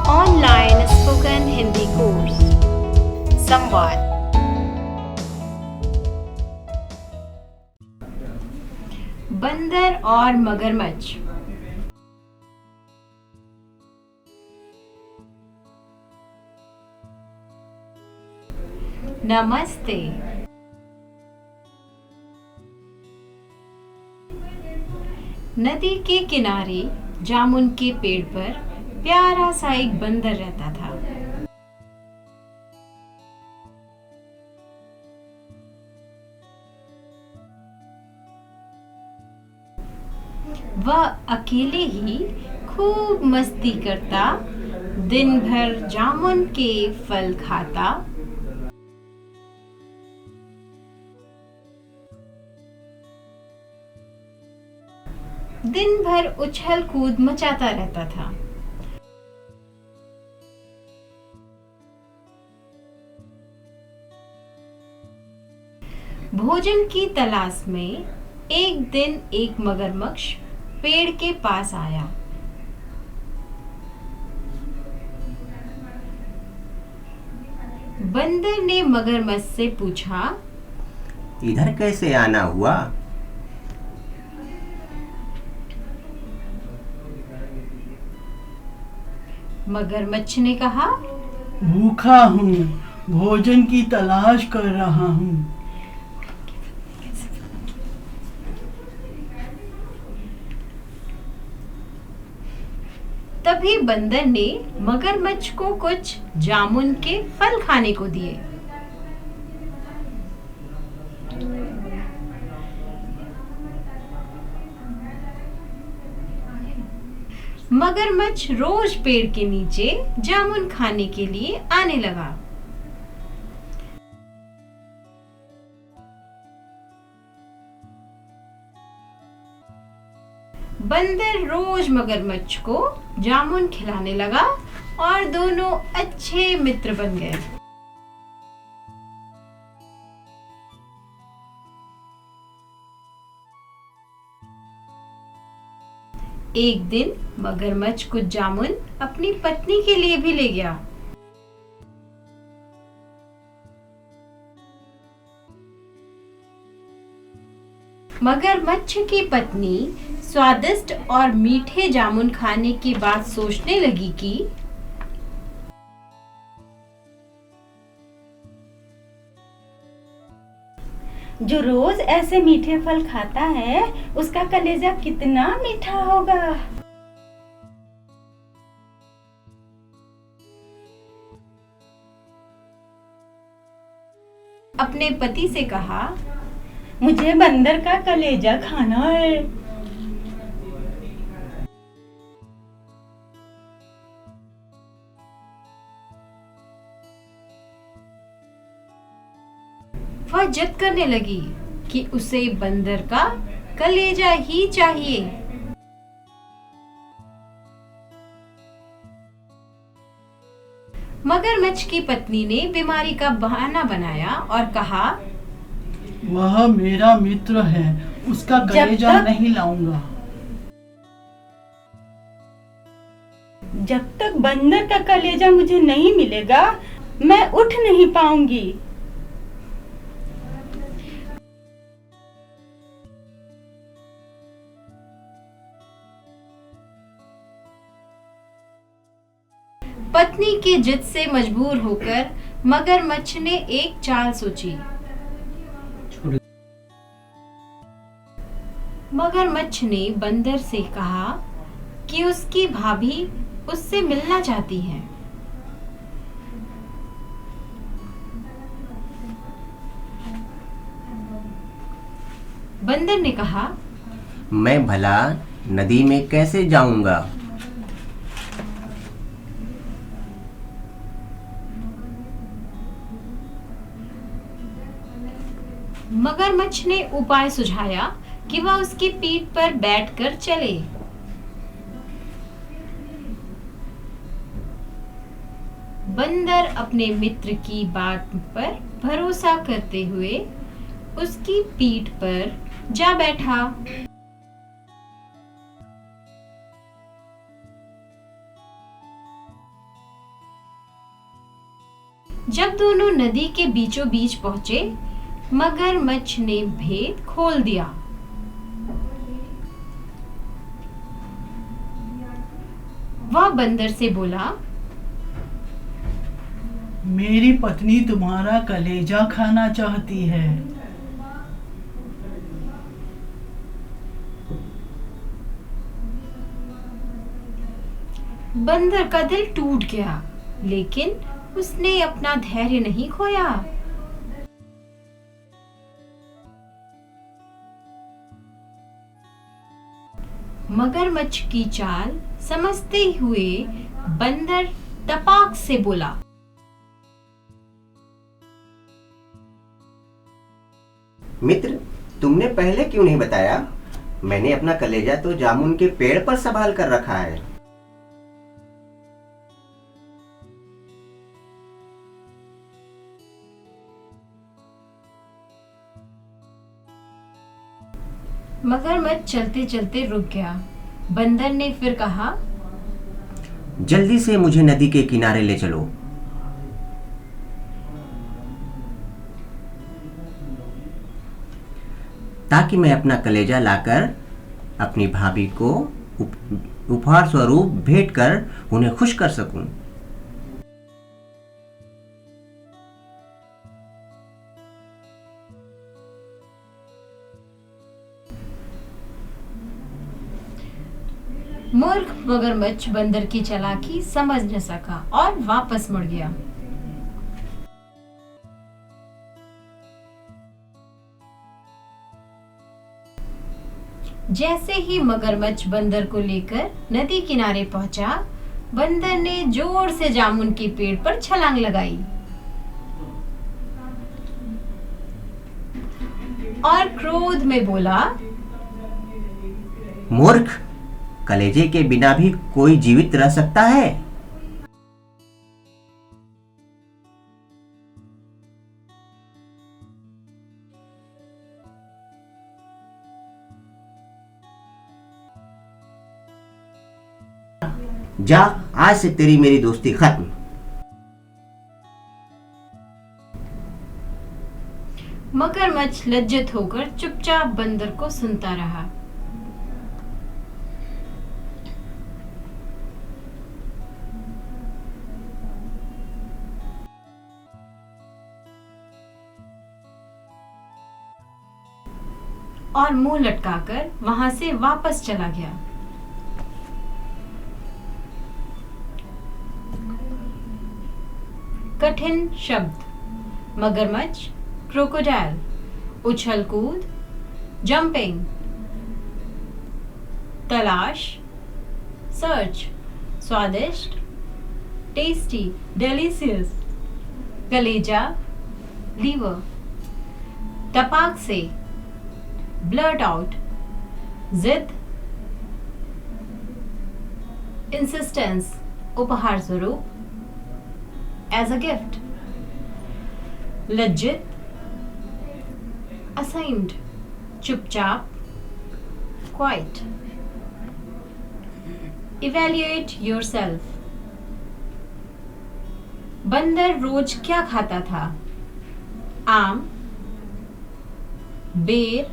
Online spoken Hindi course संवाद। बंदर और मगरमच्छ। नमस्ते। नदी के किनारे जामुन के पेड़ पर प्यारा सा एक बंदर रहता था। वह अकेले ही खूब मस्ती करता, दिन भर जामुन के फल खाता, दिन भर उछल कूद मचाता रहता था। भोजन की तलाश में एक दिन एक मगरमच्छ पेड़ के पास आया। बंदर ने मगरमच्छ से पूछा, इधर कैसे आना हुआ? मगरमच्छ ने कहा, भूखा हूँ, भोजन की तलाश कर रहा हूँ। तभी बंदर ने मगरमच्छ को कुछ जामुन के फल खाने को दिए। मगरमच्छ रोज पेड़ के नीचे जामुन खाने के लिए आने लगा। बंदर रोज मगरमच्छ को जामुन खिलाने लगा और दोनों अच्छे मित्र बन गए। एक दिन मगरमच्छ कुछ जामुन अपनी पत्नी के लिए भी ले गया। मगरमच्छ की पत्नी स्वादिष्ट और मीठे जामुन खाने के बाद सोचने लगी कि जो रोज ऐसे मीठे फल खाता है उसका कलेजा कितना मीठा होगा। अपने पति से कहा, मुझे बंदर का कलेजा खाना है। वह जिद करने लगी कि उसे बंदर का कलेजा ही चाहिए। मगरमच्छ की पत्नी ने बीमारी का बहाना बनाया और कहा, वह मेरा मित्र है, उसका कलेजा नहीं लाऊंगा। जब तक बंदर का कलेजा मुझे नहीं मिलेगा मैं उठ नहीं पाऊंगी। पत्नी की जिद से मजबूर होकर मगरमच्छ ने एक चाल सोची। मगरमच्छ ने बंदर से कहा कि उसकी भाभी उससे मिलना चाहती हैं। बंदर ने कहा, मैं भला नदी में कैसे जाऊंगा? मगरमच्छ ने उपाय सुझाया कि वह उसकी पीठ पर बैठकर चले। बंदर अपने मित्र की बात पर भरोसा करते हुए उसकी पीठ पर जा बैठा। जब दोनों नदी के बीचों बीच पहुंचे, मगरमच्छ ने भेद खोल दिया। वह बंदर से बोला, मेरी पत्नी तुम्हारा कलेजा खाना चाहती है। बंदर का दिल टूट गया, लेकिन उसने अपना धैर्य नहीं खोया। मगरमच्छ की चाल समझते हुए बंदर तपाक से बोला, मित्र, तुमने पहले क्यों नहीं बताया? मैंने अपना कलेजा तो जामुन के पेड़ पर संभाल कर रखा है। मगरमच्छ चलते चलते रुक गया। बंदर ने फिर कहा, जल्दी से मुझे नदी के किनारे ले चलो। ताकि मैं अपना कलेजा लाकर अपनी भाभी को उपहार स्वरूप भेंट कर उन्हें खुश कर सकूं। मूर्ख मगरमच्छ बंदर की चालाकी समझ न सका और वापस मुड़ गया। जैसे ही मगरमच्छ बंदर को लेकर नदी किनारे पहुंचा, बंदर ने जोर से जामुन के पेड़ पर छलांग लगाई और क्रोध में बोला, मूर्ख, कलेजे के बिना भी कोई जीवित रह सकता है। जा, आज से तेरी मेरी दोस्ती खत्म। मगरमच्छ लज्जित होकर चुपचाप बंदर को सुनता रहा। और मुंह लटकाकर वहां से वापस चला गया। कठिन शब्द: मगरमच्छ, क्रोकोडाइल, उछल कूद, जंपिंग, तलाश, सर्च, स्वादिष्ट, टेस्टी, डिलीशियस, कलेजा, लीवर, तपाक से, ब्लर्ट आउट, जिद, इंसिस्टेंस, उपहार स्वरूप, एज अ गिफ्ट, लज्जित, असाइन्ड, चुपचाप, क्वाइट, इवैल्यूएट योरसेल्फ। बंदर रोज क्या खाता था? आम, बेर,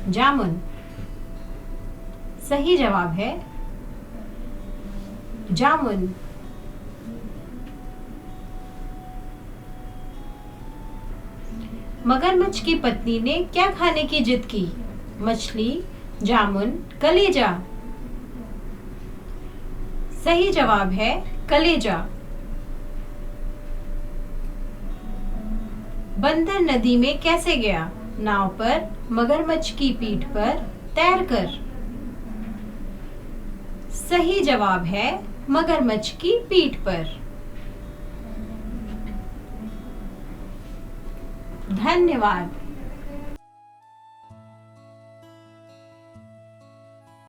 जामुन। सही जवाब है जामुन। मगरमच्छ की पत्नी ने क्या खाने की जिद की? मछली, जामुन, कलेजा। सही जवाब है कलेजा। बंदर नदी में कैसे गया? नाव पर, मगरमच्छ की पीठ पर तैरकर। सही जवाब है मगरमच्छ की पीठ पर। धन्यवाद।